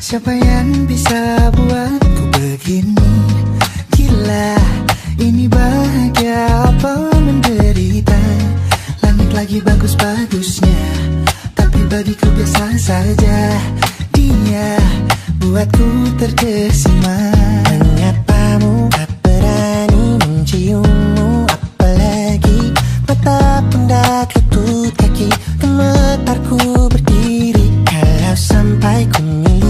Siapa yang bisa buatku begini? Gila, ini bahagia apa menderita? Langit lagi bagus-bagusnya, tapi bagiku biasa saja. Dia buatku terkesima. Menyapamu, tak berani menciummu, apalagi mata pundak lutut kaki. Gemetarku berdiri kalau sampai ku miliki.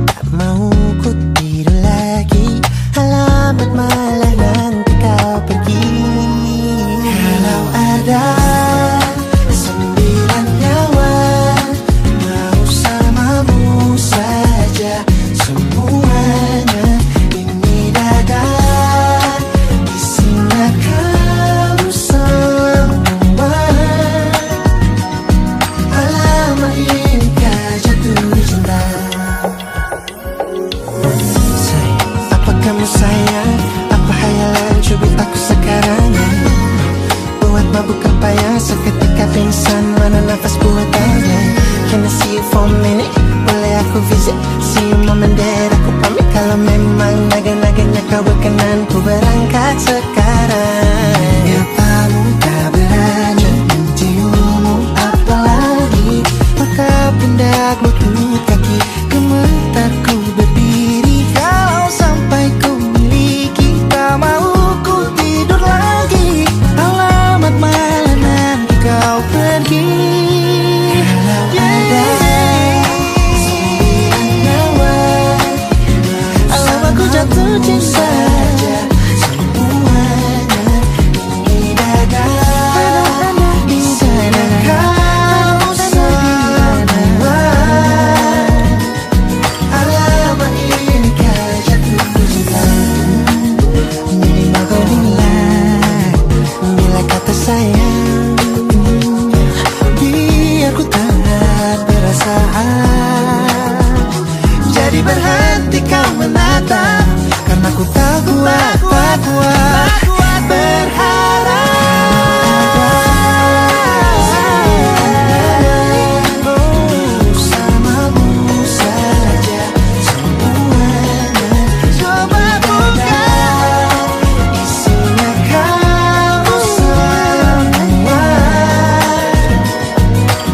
Tak mau ku tidur lagi, alamat malah nanti kau pergi. Kalau ada 9 nyawa, mau samamu saja semuanya. Ini dada isinya kamu semua. Alamak inikah jatuh cinta. Apa kamu sayang? Apa hayalan cubit aku sekarang? Buat mabuk apa yang seketika pingsan, mana nafas buatannya? Can I see you for a minute? Boleh aku visit? See you moment that aku pamit. Kalau memang naga-naganya kau berkenan, ku berangkat sekarang. Nyapamu tak berani menciummu, apalagi mata pundak lutut kaki. Gemetarku berdiri kalau sampai ku miliki. Tak mau ku tidur lagi, alamat malah nanti kau pergi. Kalau ada 9 nyawa, alamak ku jatuh cinta. Semuanya ini dada isinya kamu semua. Alamak inikah jatuh cinta. Minimal kau bilang, bila kata sayang, biar ku tak perasaan. Jadi berhenti kau menatap, karena ku tak kuat berharap. Samamu saja semuanya. Coba buka, isinya kamu semua.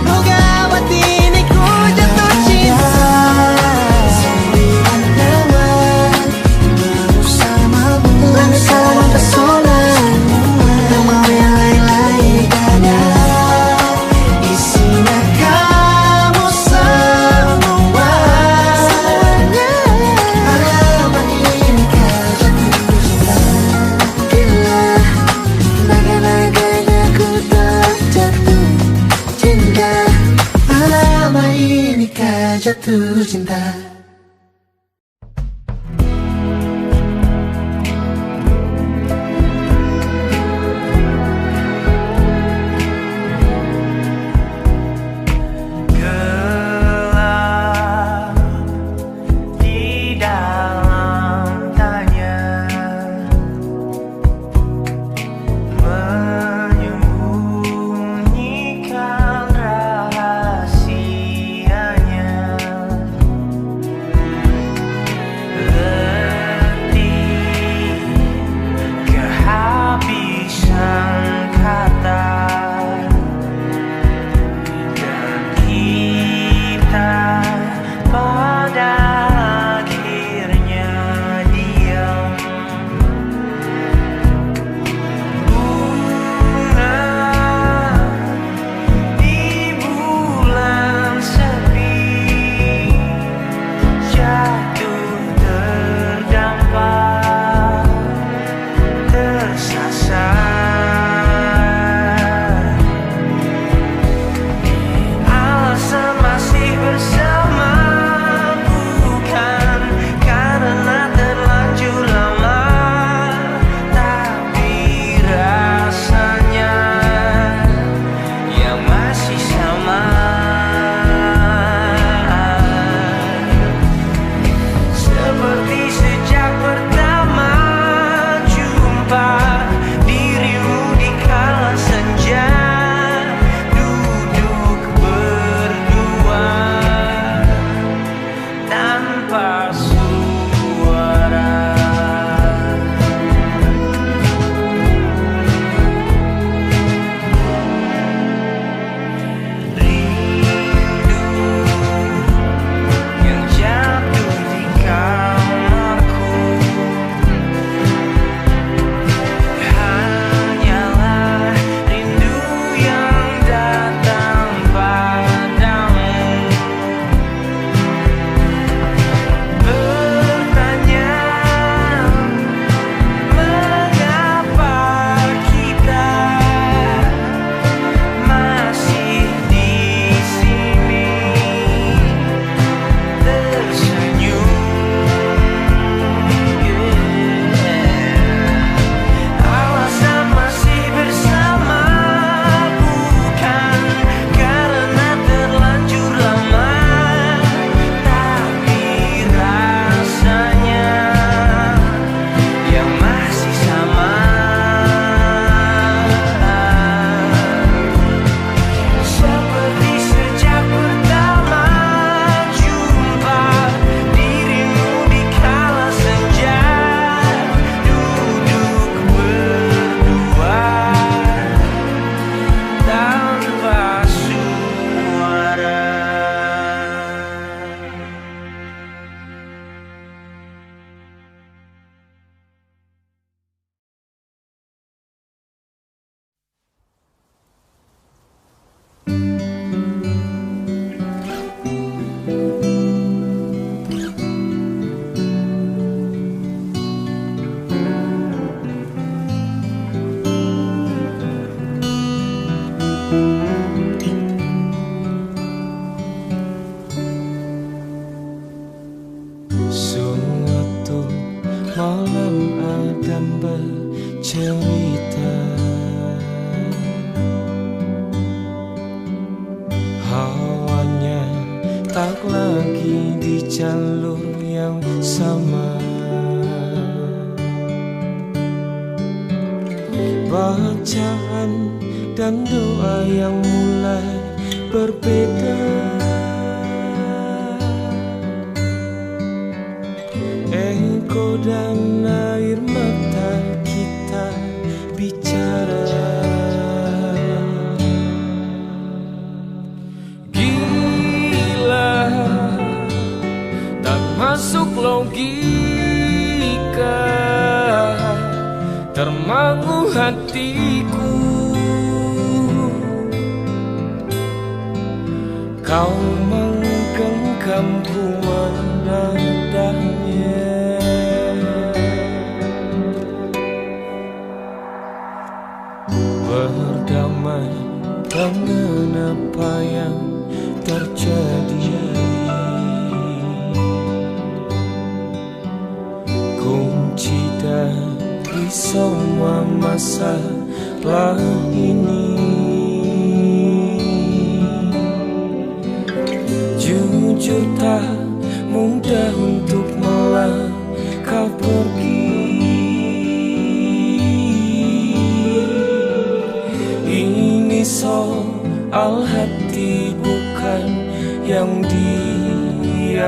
Oh gawat ini ku jatuh cinta. 9 nyawa, bersamamu pesona. Tak mau yang lain-lain, dada isinya kamu semua. Alamak inikah jatuh cinta. Gila, naga-naganya ku telah jatuh cinta. Alamak inikah jatuh cinta. Gelap di dalam tanya, menyembunyikan rahasianya. malam Adam bercerita. Hawanya tak lagi di jalur yang sama. Bacaan dan doa yang mulai berbeda. Engkau dan air mata kita bicara. Gila, tak masuk logika, termangu hatiku. Kau menggenggamku menadahnya. Berdamai dengan apa yang terjadi. Kunci dari semua masalah ini, jujur tak mudah untuk melangkah pergi. Ini soal hati bukan yang diyakini.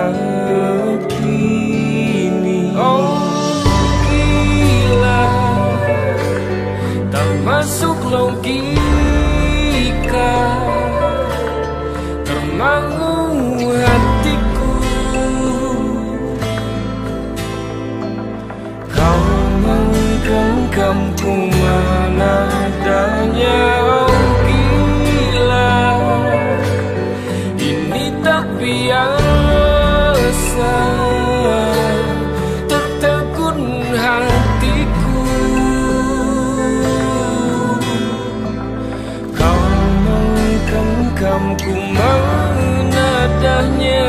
Oh gila, tak masuk logika, termangu hatiku. Kau menggenggamku menadanya. Oh gila, ini tak biasa, tertegun hatiku. Kau menggenggamku menadahnya.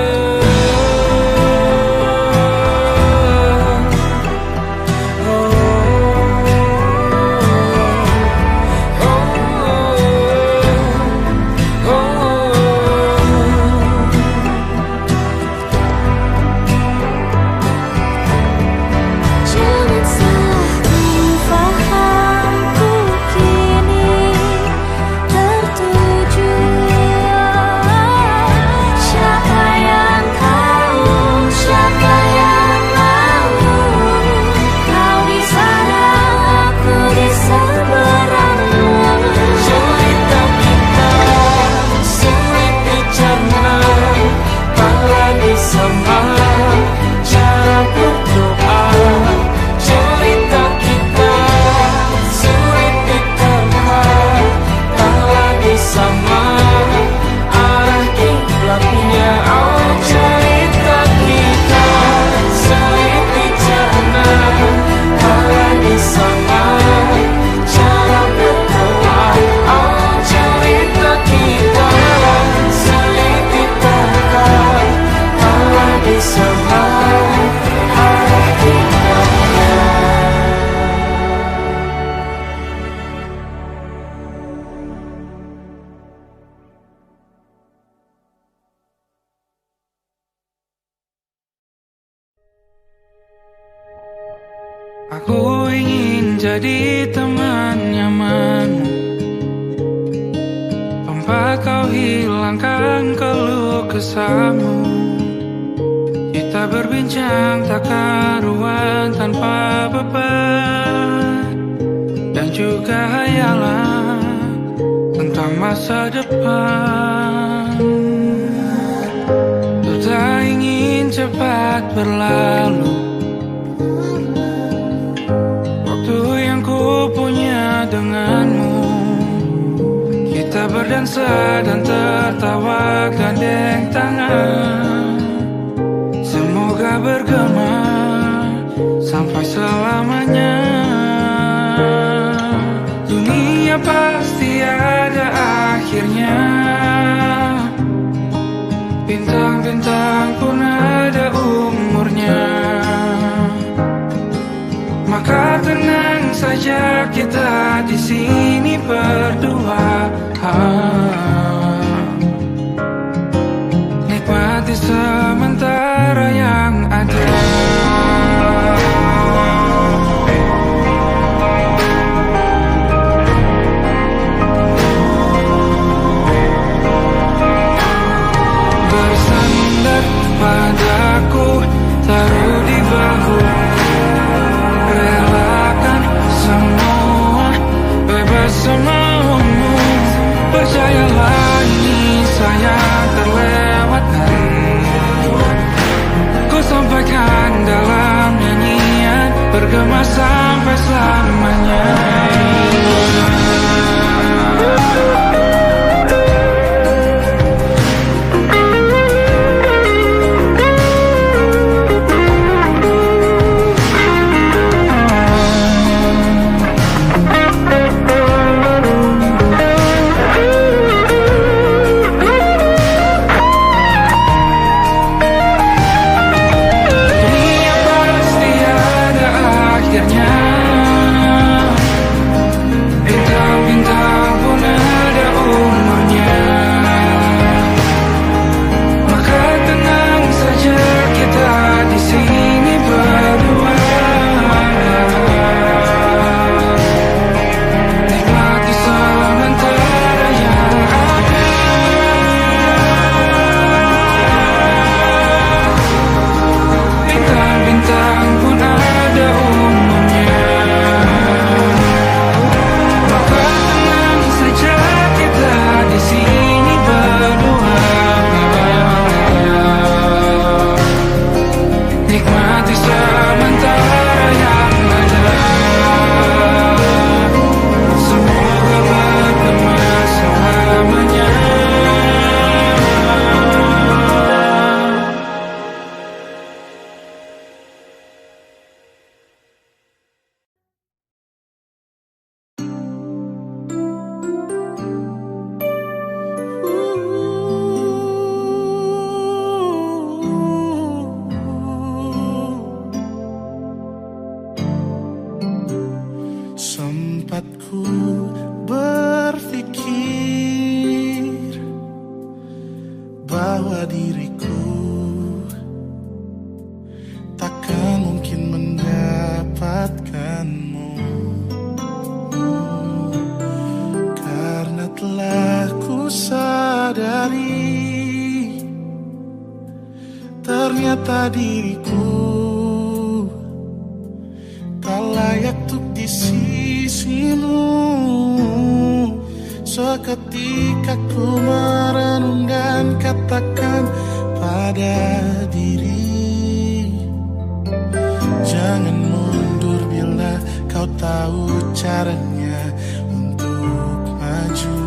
Aku ingin jadi teman nyamanmu, tempat kau hilangkan keluh kesahmu. Kita berbincang tak karuan tanpa beban, dan juga hayalan tentang masa depan. Ku tak ingin cepat berlalu, punya denganmu. Kita berdansa dan tertawa gandeng tangan. Semoga bergema sampai selamanya. Dunia pasti ada akhirnya, bintang-bintang pun ada umurnya. saja kita di sini berdua. Nikmati sementara yang ada. Bersandar padaku, taruh di bahu, relakan semua, bebas semaumu. Percayalah ini sayang terlewatkan. Ku sampaikan dalam nyanyian, bergema sampai selamanya. Ternyata diriku tak layak untuk di sisimu. Seketika ku merenung dan katakan pada diri, jangan mundur bila kau tahu caranya untuk maju.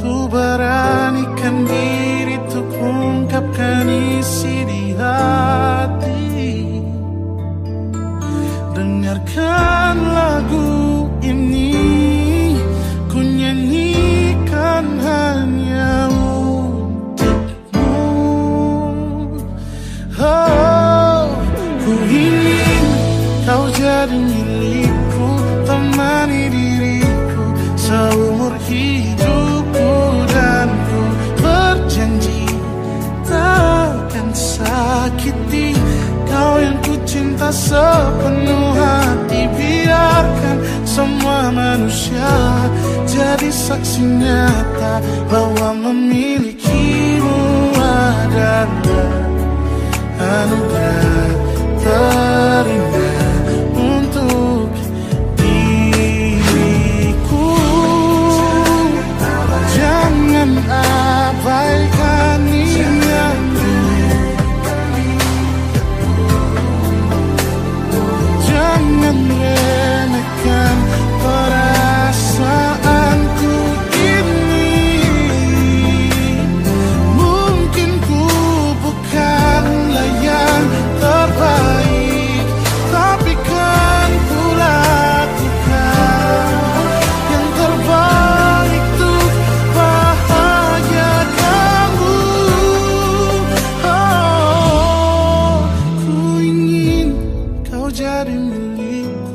Ku beranikan diri untuk ungkapkan isi di hati. Dengarkan lagu ini, ku nyanyikan hanya untukmu. Oh, ku ingin kau jadi milikku, temani diriku seumur hidupku. Dan ku berjanji takkan sakiti kau yang ku cinta sepenuh hati. Biarkan semua manusia jadi saksi nyata bahwa memilikimu adalah anugerah terindah untuk diriku. Jangan abaikan ingatku, jangan remehkan perasaanku ini. Mungkin ku bukanlah yang terbaik, tapi kan ku lakukan yang terbaik untuk bahagiakanmu. Oh, ku ingin kau jadi milikku,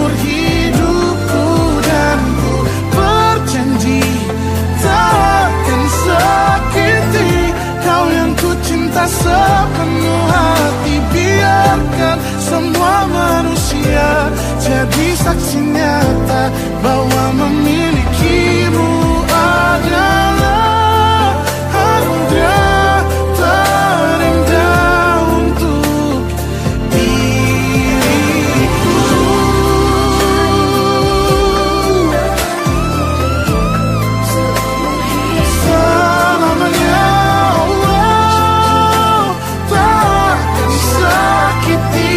seumur hidupku. Dan ku berjanji takkan sakiti kau yang ku cinta sepenuh hati. Biarkan semua manusia jadi saksi nyata bahwa memilikimu adalah anugerah terindah untuk diriku. Selamanya Allah takkan sakiti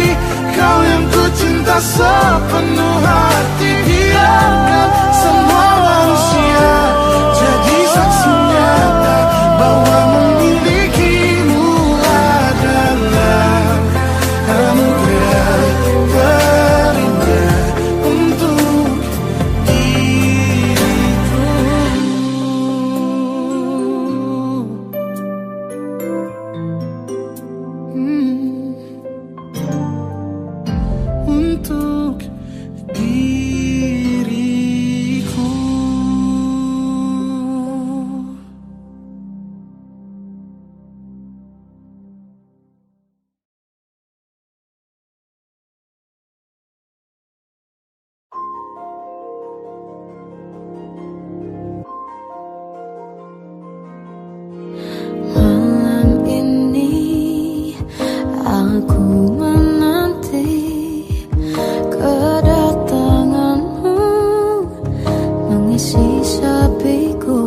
kau yang ku cinta sepenuh hati. Biarkan semua manusia jadi saksi nyata bahwa memilikimu adalah anugerah terindah untuk diriku. Untuk diriku. Malam ini aku menanti kedatanganmu mengisi sepiku.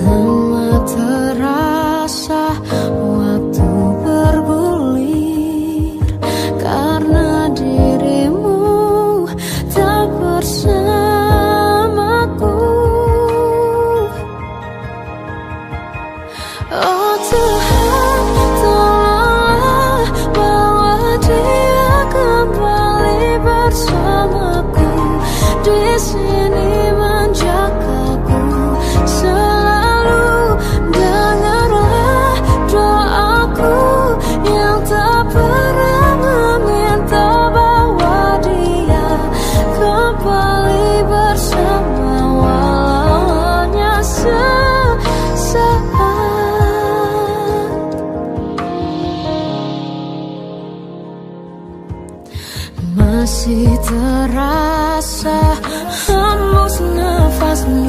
Lama terasa waktu bergulir karena dirimu tak bersamaku. Oh Tuhan, tolonglah bawa dia kembali bersamaku. Di sini menjagaku selalu. Dengarlah doaku yang tak pernah meminta bawa dia kembali bersama walau hanya sesaat. Masih terasa hembus nafasmu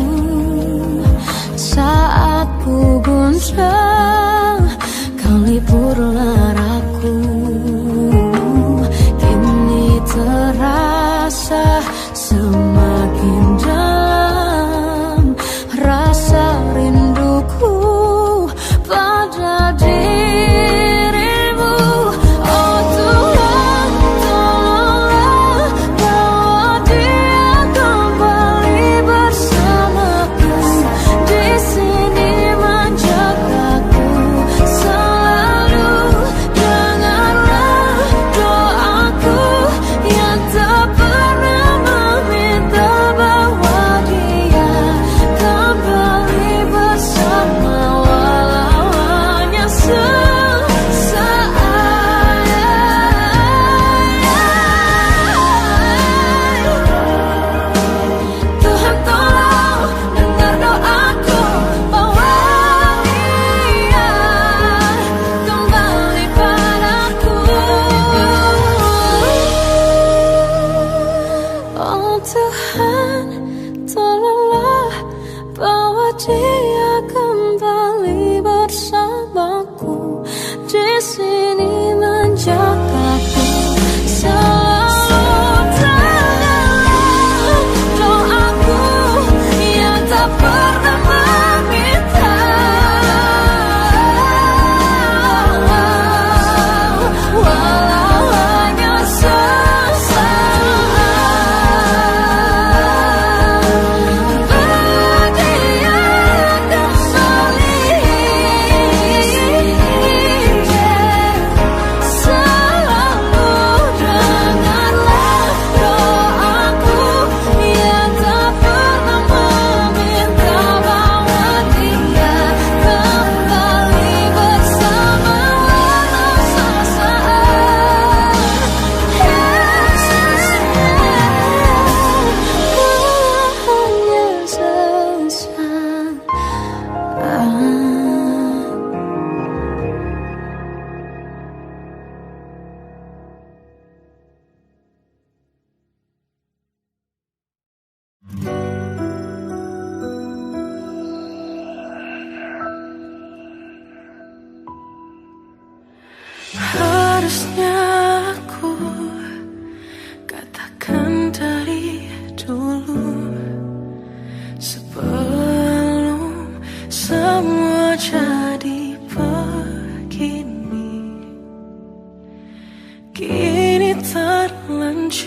saat ku guncang, kau liburlah raku. Kini terasa semakin dalam rasa rinduku pada dirimu. Oh Tuhan, tolonglah bawa dia kembali bersamaku. Di sini menjagaku selalu.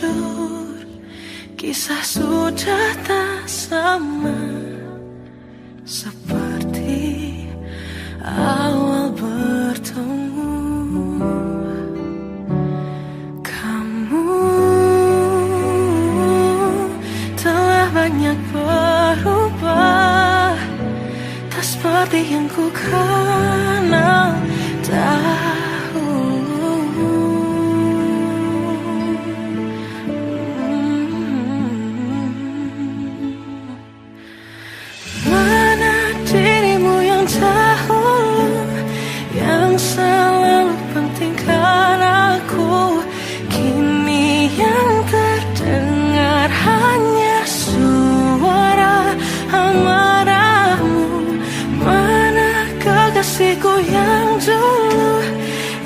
jujur, kisah sudah tak sama seperti awal bertemu. Kamu telah banyak berubah, tak seperti yang ku kenal dahulu. Mana dirimu yang dahulu, yang selalu pentingkan aku, kini yang terdengar hanya suara amarahmu. Mana kekasihku yang dulu,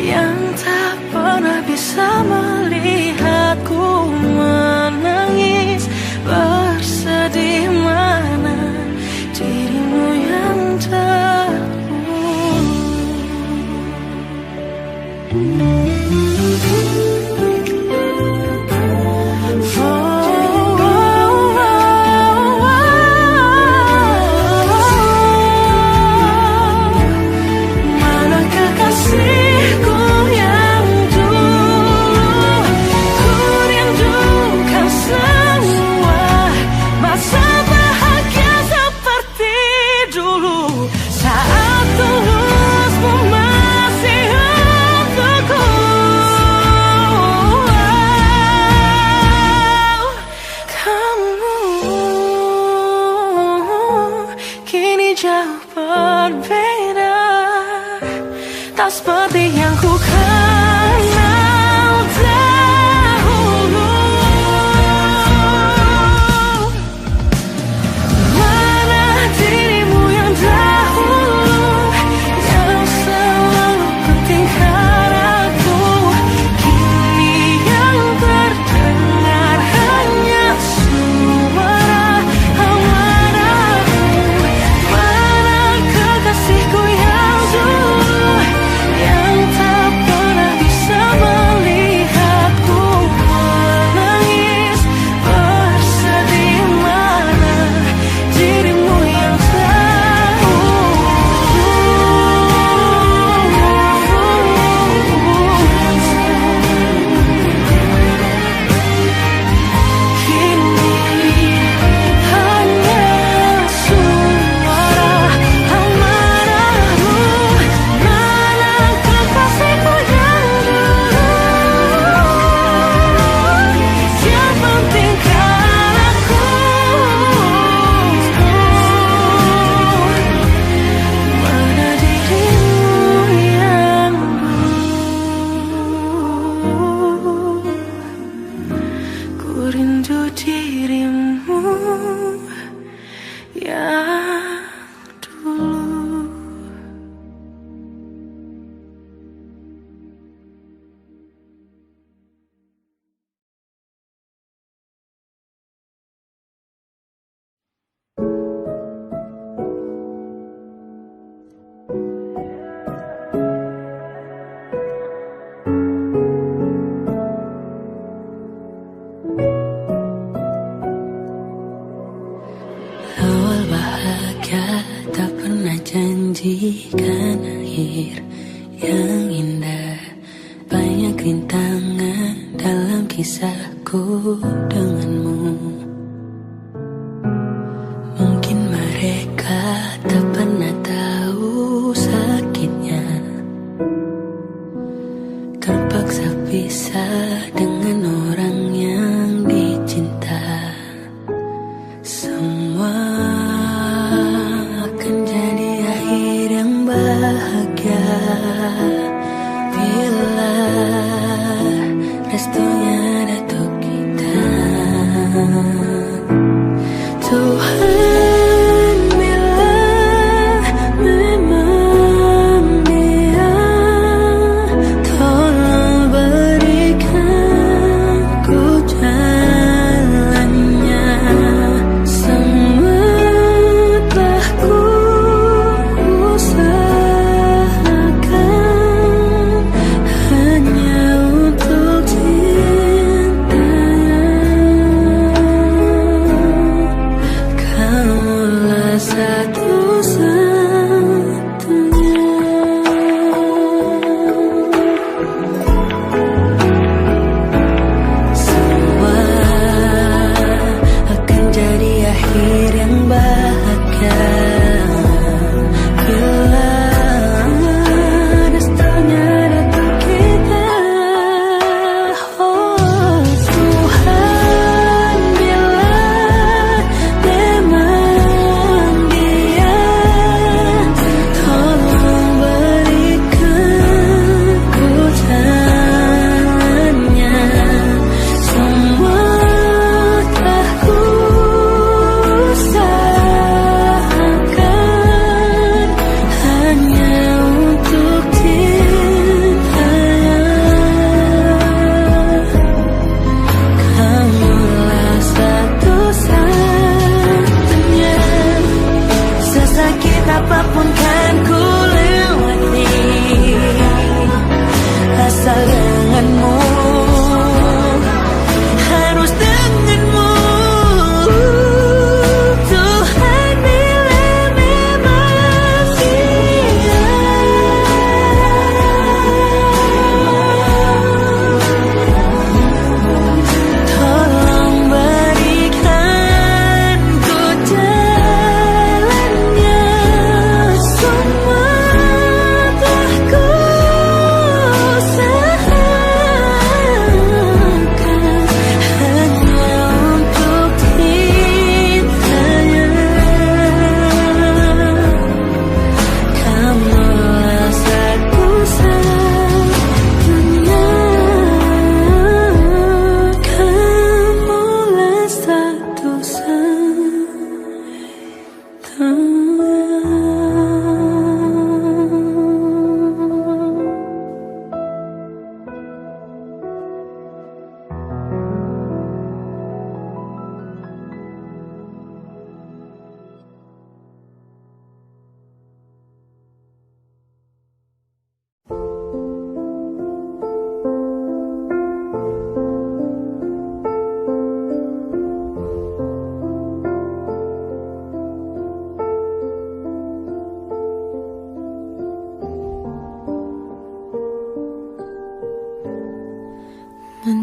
yang tak pernah bisa melihatku menangis bersedih. Mana dirimu yang mana kekasihku yang dulu, ku rindukan semua masa bahagia seperti dulu, saat tulusmu masih untukku. Kamu kini jauh berbeda, tak seperti yang ku kenal dahulu. Mana dirimu yang dahulu, yang selalu pentingkan aku, kini yang terdengar hanya suara amarahmu. Mana kekasihku yang dulu, yang tak pernah bisa melihatku menangis bersedih. Mana dirimu yang kini hanya suara amarahmu. Mana kekasihku yang dulu, yang pentingkan aku, mana dirimu yang dulu, ku rindu dirimu yang dulu. Awal bahagia tak pernah janjikan akhir yang indah. Banyak rintangan dalam kisahku denganmu. Mungkin mereka tak pernah tahu sakitnya terpaksa pisah dengan orang yang dicinta. Semua akan jadi akhir yang bahagia bila restunya ada untuk kita. Tuhan, bila memang Dia, tolong berikan ku jalannya. Semua telah ku usahakan hanya untuk cinta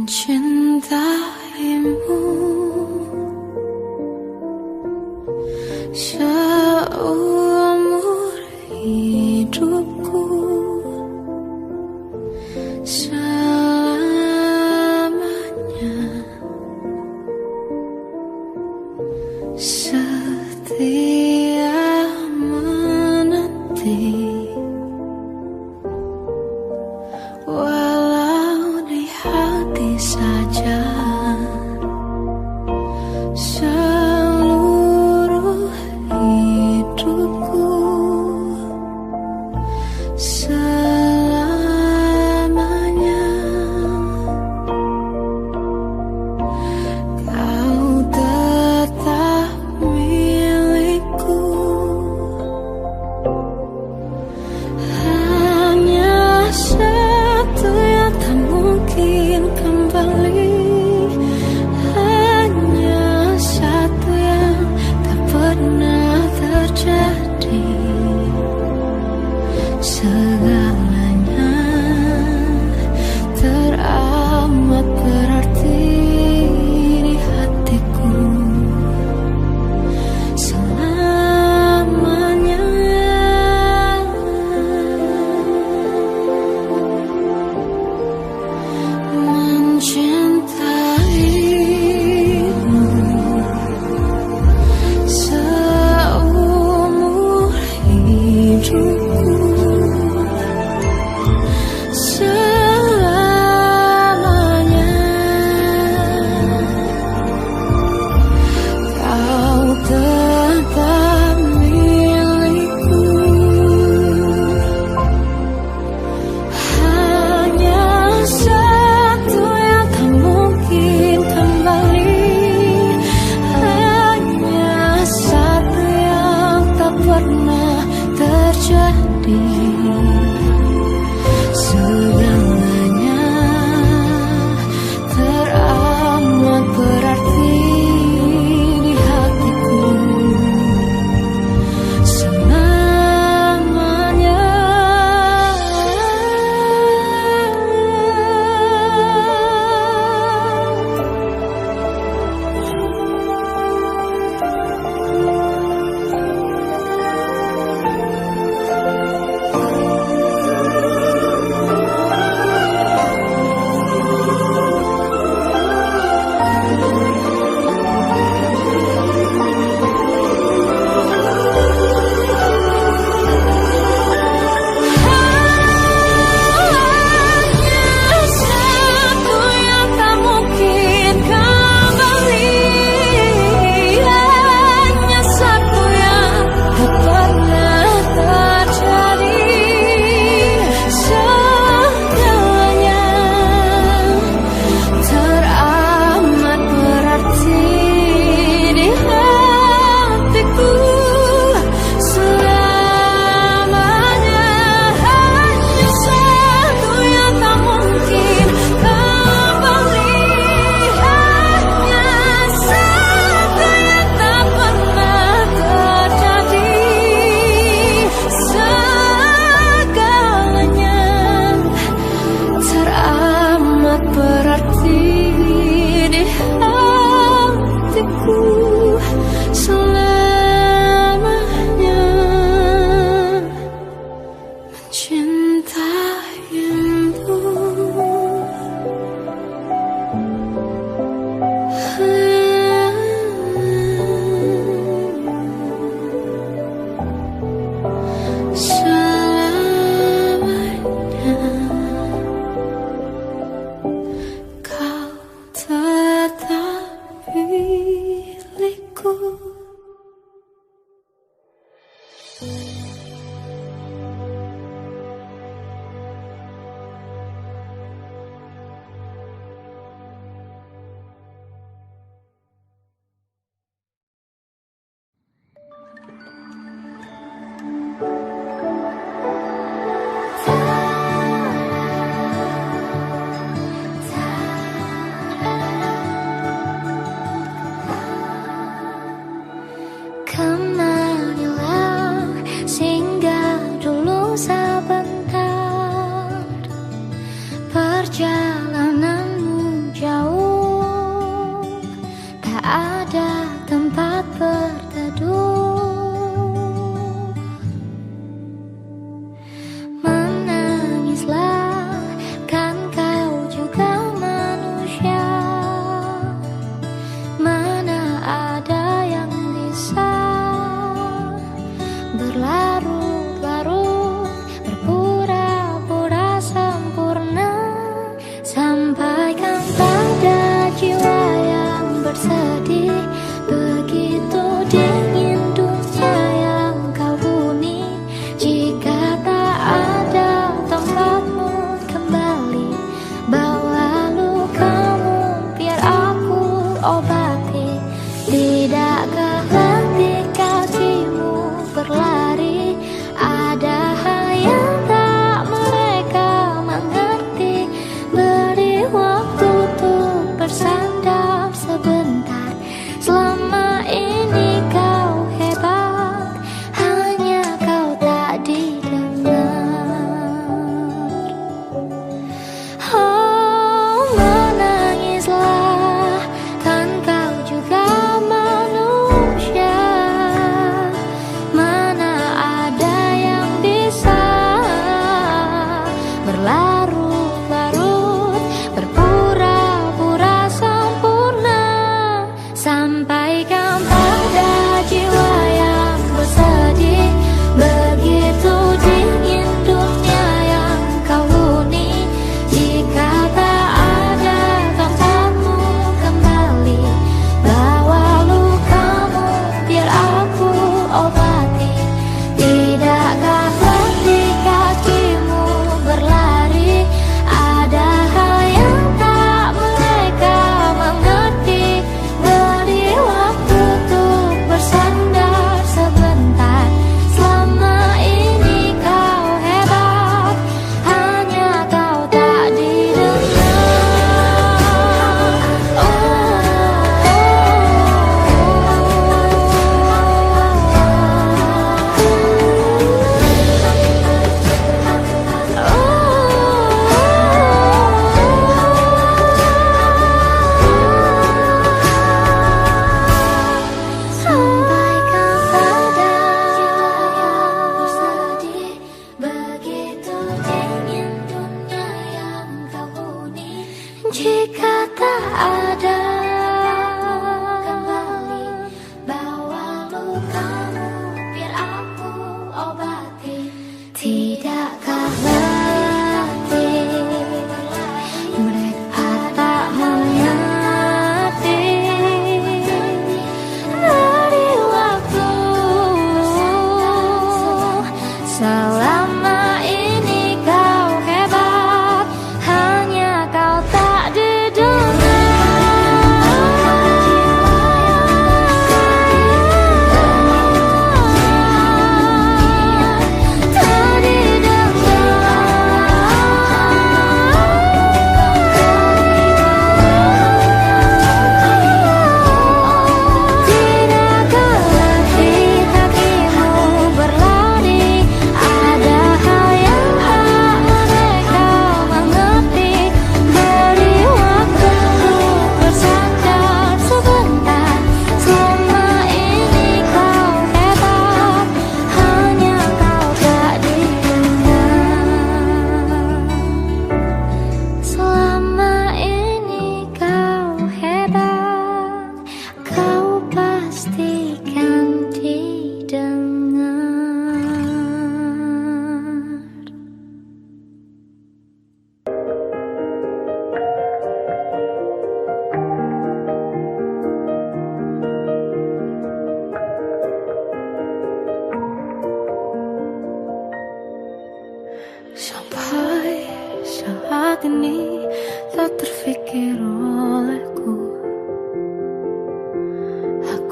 mencintaimu seumur hidupku, selamanya setia menanti, walau di hati saja.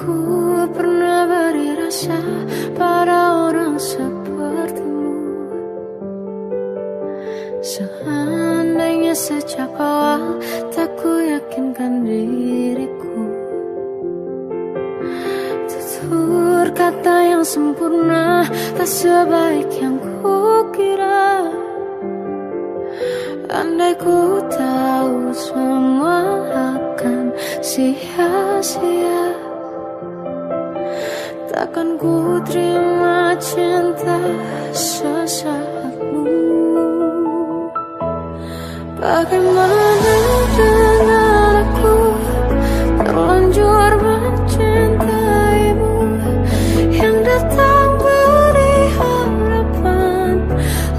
ku pernah beri rasa pada orang sepertimu. Seandainya sejak awal tak ku yakinkan diriku, tutur kata yang sempurna tak sebaik yang ku kira. Andai ku tahu semua akan sia-sia, takkan ku terima cinta sesaatmu. Bagaimana dengan aku terlanjur mencintaimu, yang datang beri harapan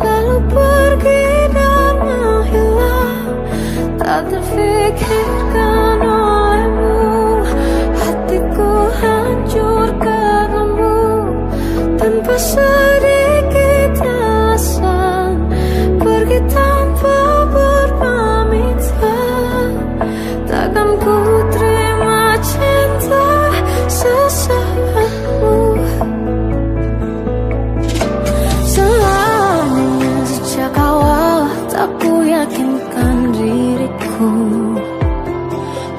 lalu pergi dan menghilang. Tak terfikirkan olehmu, hatiku hancur karenamu. Tanpa sedikit alasan pergi tanpa berpamitan, takkan ku terima cinta sesaatmu. Seandainya sejak awal tak ku yakinkan diriku,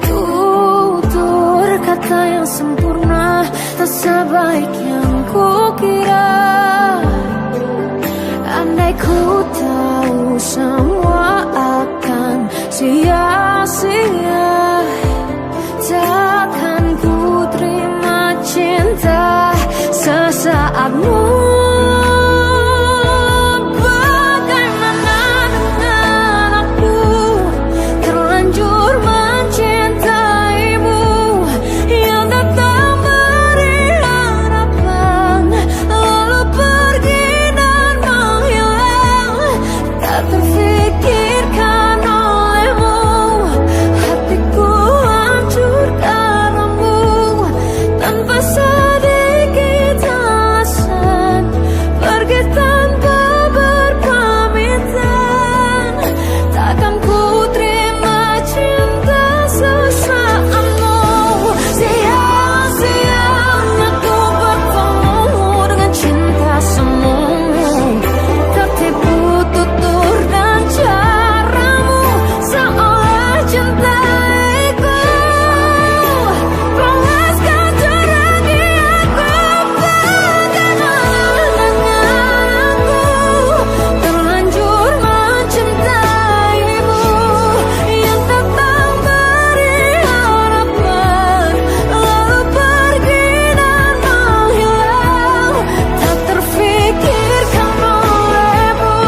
tutur kata yang sempurna tak sebaik yang ku kira. Andai ku tahu semua akan sia-sia, takkan ku terima cinta sesaatmu. Bagaimana dengan aku terlanjur mencintaimu, yang datang beri harapan lalu pergi dan menghilang. Tak terfikirkan olehmu, hatiku hancur karenamu. Tanpa sedikit alasan pergi tanpa berpamitan, takkan ku terima cinta sesaatmu. Sia-sianya ku bertemu dengan cinta semu, tertipu tutur dan caramu seolah cintaiku. Panaskan teragi aku, bagaimana dengan aku terlanjur mencintaimu, yang datang beri harapan lalu pergi dan menghilang. Tak terfikirkan olehmu,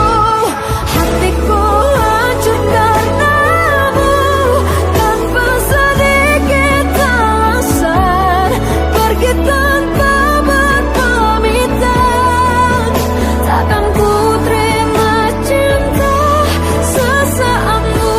hatiku hancur karenamu. Tanpa sedikit alasan pergi tanpa berpamitan, takkan ku terima cinta sesaatmu.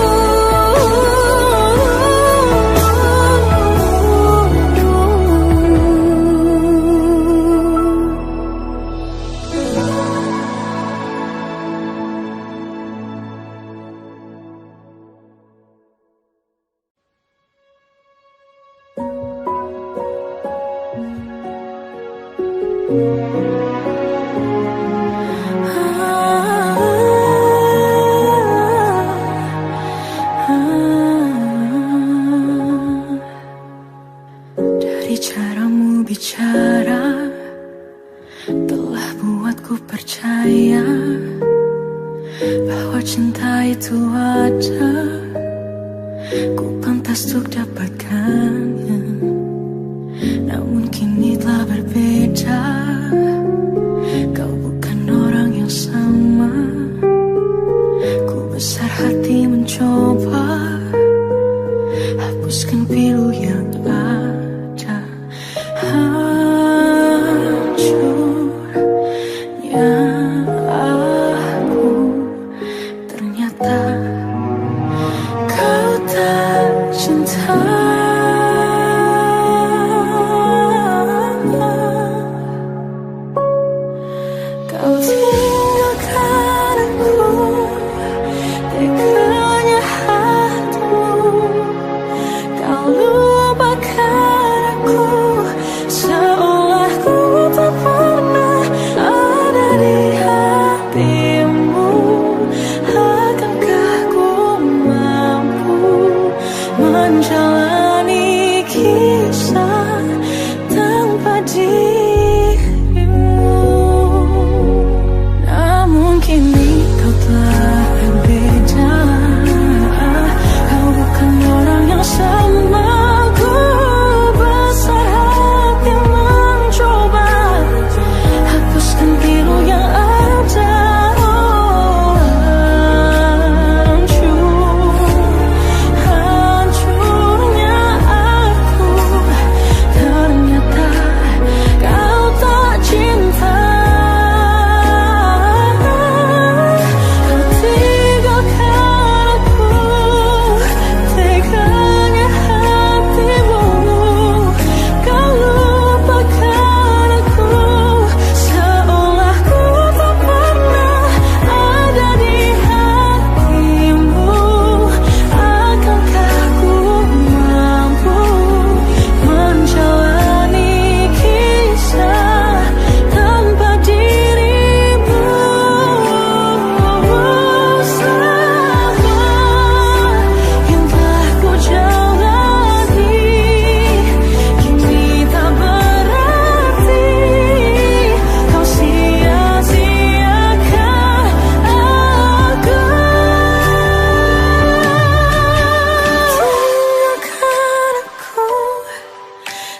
Dari caramu bicara telah buatku percaya bahwa cinta itu ada, ku pantas untuk dapatkannya. Namun kini telah berbeda, kau bukan orang yang sama. Ku besar hati mencoba hapuskan pilu yang ada. Hancurnya aku, ternyata kau tak cinta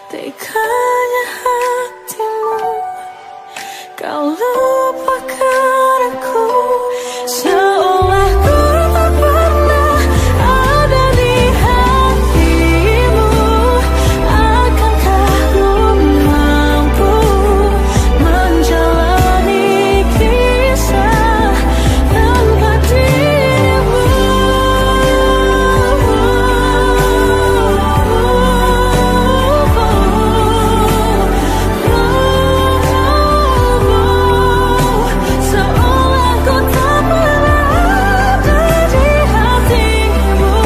Teganya hatimu kau lupakan aku, seolah ku tak pernah ada di hatimu. Akankah ku mampu menjalani kisah tanpa dirimu? Seolah ku tak pernah ada di hatimu.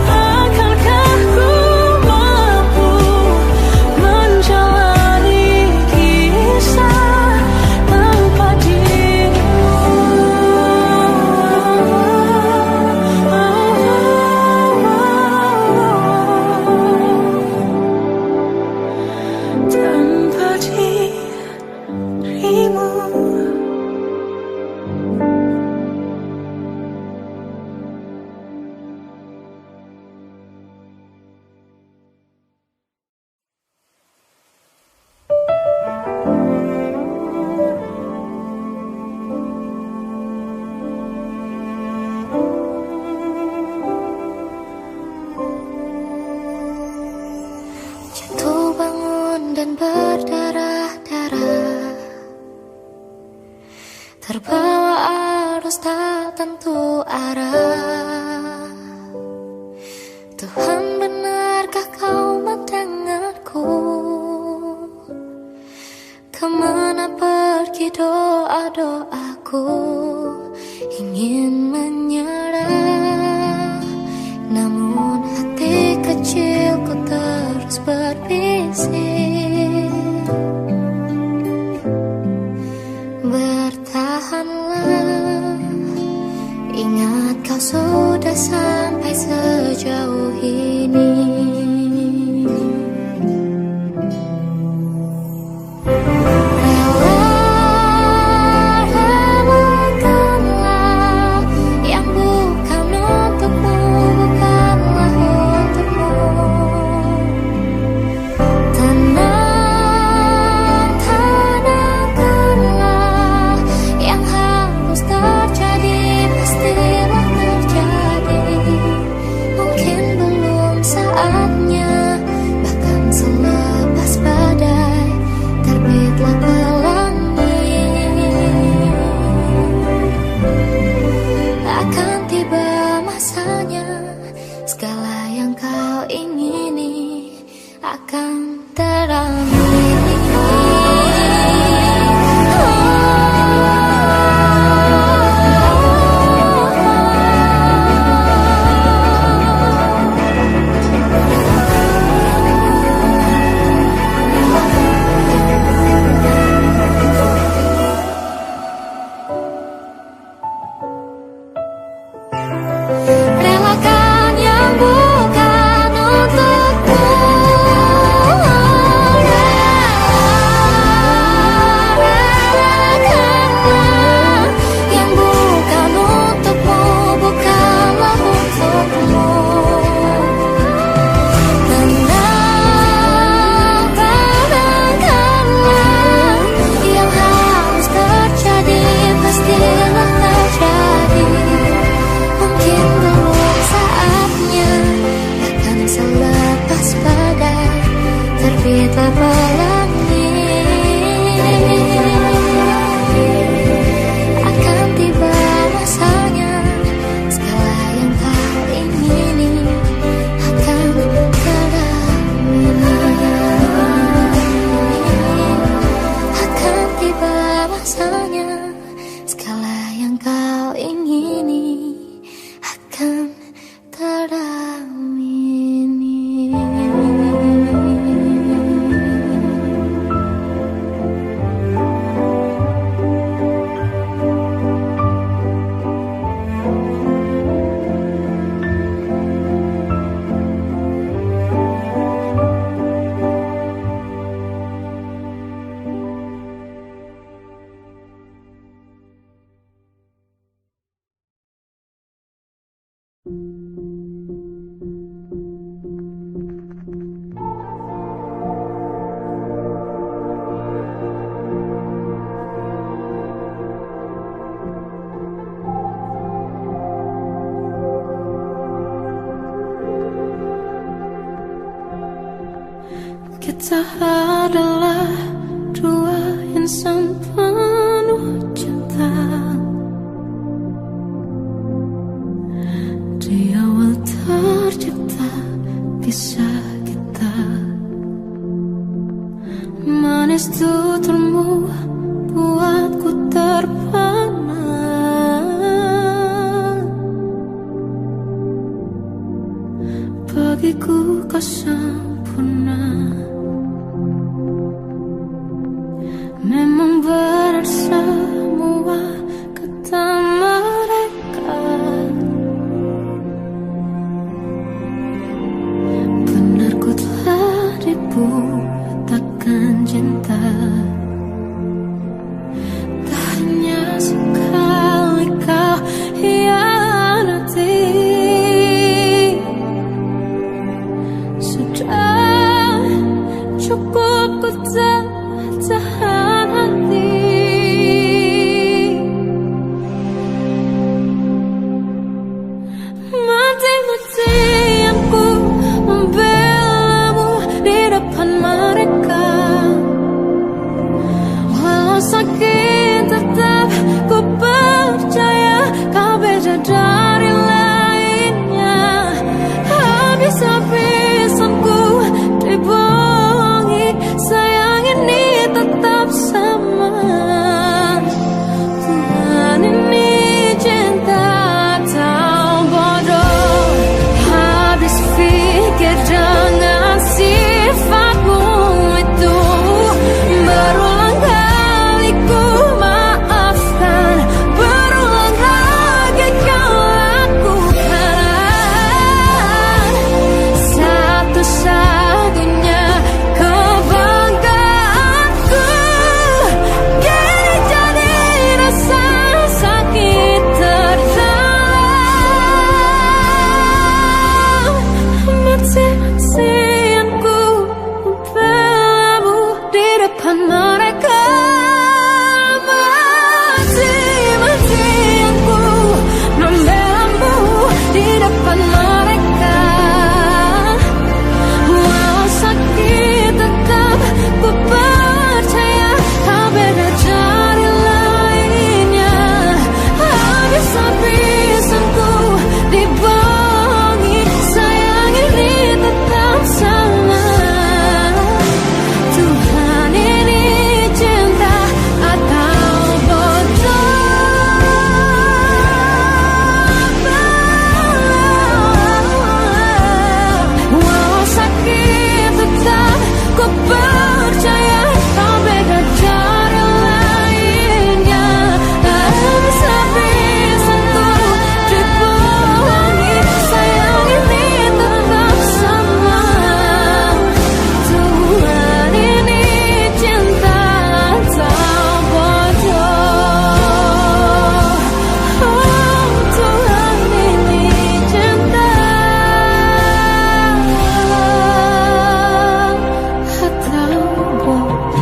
Akankah ku mampu menjalani kisah tanpa dirimu? Tanpa dirimu. Jatuh bangun dan berdarah-darah, terbawa arus tak tentu arah. Tuhan, benarkah kau mendengarku? Kemana pergi doa-doaku? Ingin menyerah, namun hati kecilku terus berbisik. Bertahanlah, ingat kau sudah sampai sejauh ini. Relakanlah yang bukan untukmu, bukanlah untukmu. Tenangkanlah yang harus terjadi, pastilah terjadi. Mungkin belum saatnya, bahkan selepas badai terbitlah pelangi. Akan tiba masanya, segala yang kau ingini akan teramini. Relakan yang bukan untukmu. Relakanlah yang bukan untukmu, bukanlah untukmu. Tenangkanlah yang harus terjadi, pastilah terjadi. Mungkin belum saatnya, bahkan selepas badai terbitlah pelangi. Akan tiba masanya, segala yang kau ingini akan teramini. Akan tiba masanya, segala yang kau ingini akan teramini. Kita adalah dua insan penuh cinta. Di awal tercipta kisah kita. Manis tuturmu buatku terpana. Bagiku kau sempurna. Memang benar semua kata mereka. Benar ku telah dibutakan cinta. Tak hanya sekali kau hianati. Sudah cukup ku tahan hati. Mati-matian ku membelamu di depan mereka. Walau sakit tetap ku percaya kau beda dari lainnya. Habis-habisan ku dibohongi, sayang ini tetap sama. Tuhan ini cinta atau bodoh. Habis pikir dengan sifatmu itu. Berulang kali ku maafkan, berulang lagi kau lakukan. Satu-satunya kebanggaanku kini jadi rasa sakit terdalam. Mati-matian ku membelamu di depan mereka. Mati-matian ku membelamu di depan mereka. Walau sakit tetap ku percaya kau beda dari lainnya. Habis-habisan ku dibohongi, sayang ini tetap sama. Tuhan ini cinta atau bodoh. Walau sakit tetap ku percaya kau beda dari lainnya. Habis-habisan ku dibohongi, sayang ini tetap sama. Tuhan ini cinta atau bodoh. Oh, Tuhan ini cinta atau bodoh.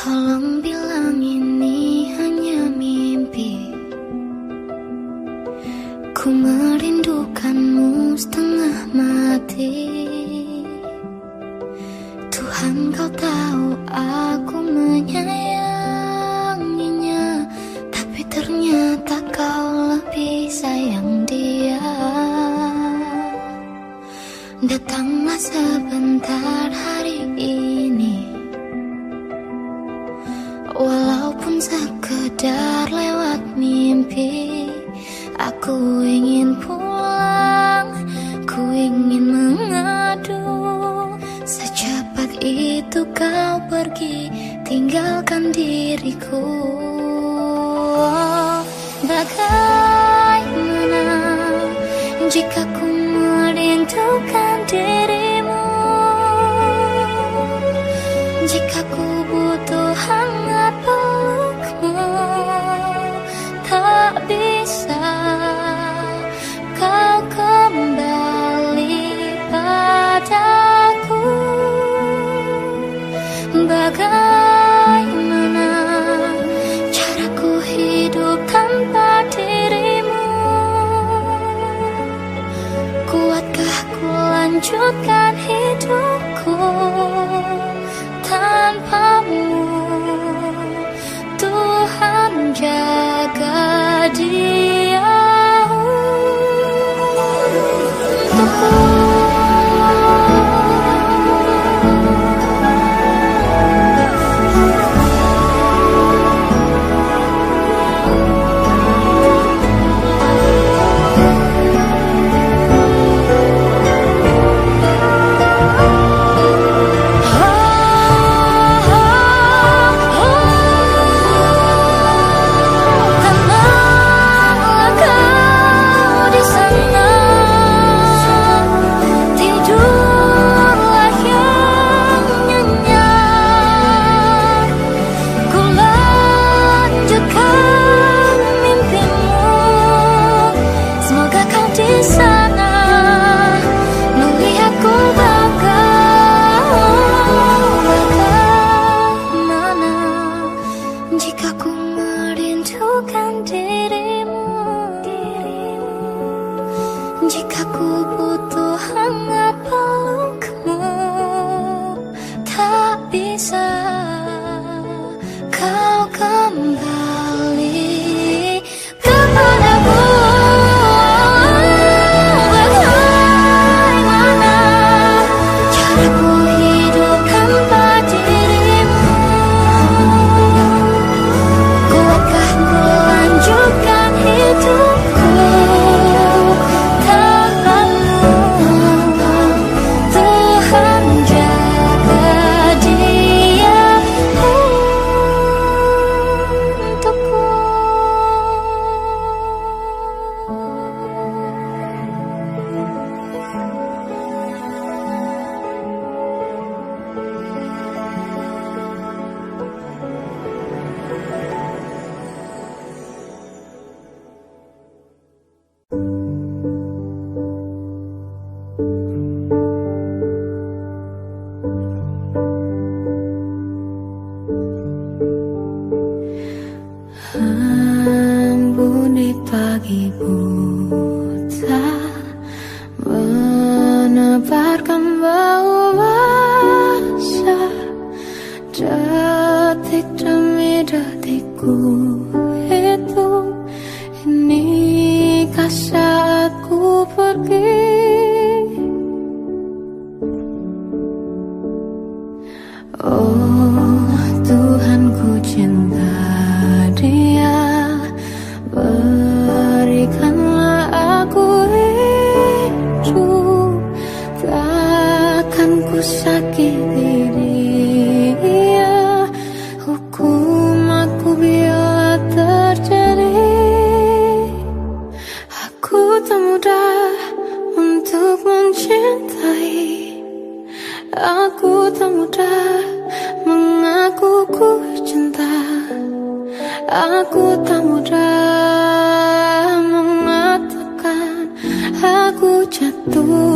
Tolong bilang ini hanya mimpi. Ku merindukanmu setengah mati. Tuhan, kau tahu aku menyayanginya, tapi ternyata kau lebih sayang dia. Datanglah sebentar hari ini, walaupun sekedar lewat mimpi. Aku ingin pulang, ku ingin mengadu. Secepat itu kau pergi, tinggalkan diriku. Bagaimana jika ku merindukan lanjutkan hidupku tanpamu. Tuhan jaga dia. Jika ku butuh hangat pelukmu, tak bisa kau kembali kepadaku. Bagaimana caraku hidup tanpa dirimu? Kuatkah ku lanjutkan hidupku pagi buta menebarkan bau basah, detik demi detikku hitung. Inikah saatku pergi? Oh Tuhan, ku cinta dia. Berikanlah aku hidup, takkan ku sakiti dia. Hukum aku bila terjadi. Aku tak mudah untuk mencintai. Aku tak mudah mengaku ku cinta. Aku tak mudah mengatakan aku jatuh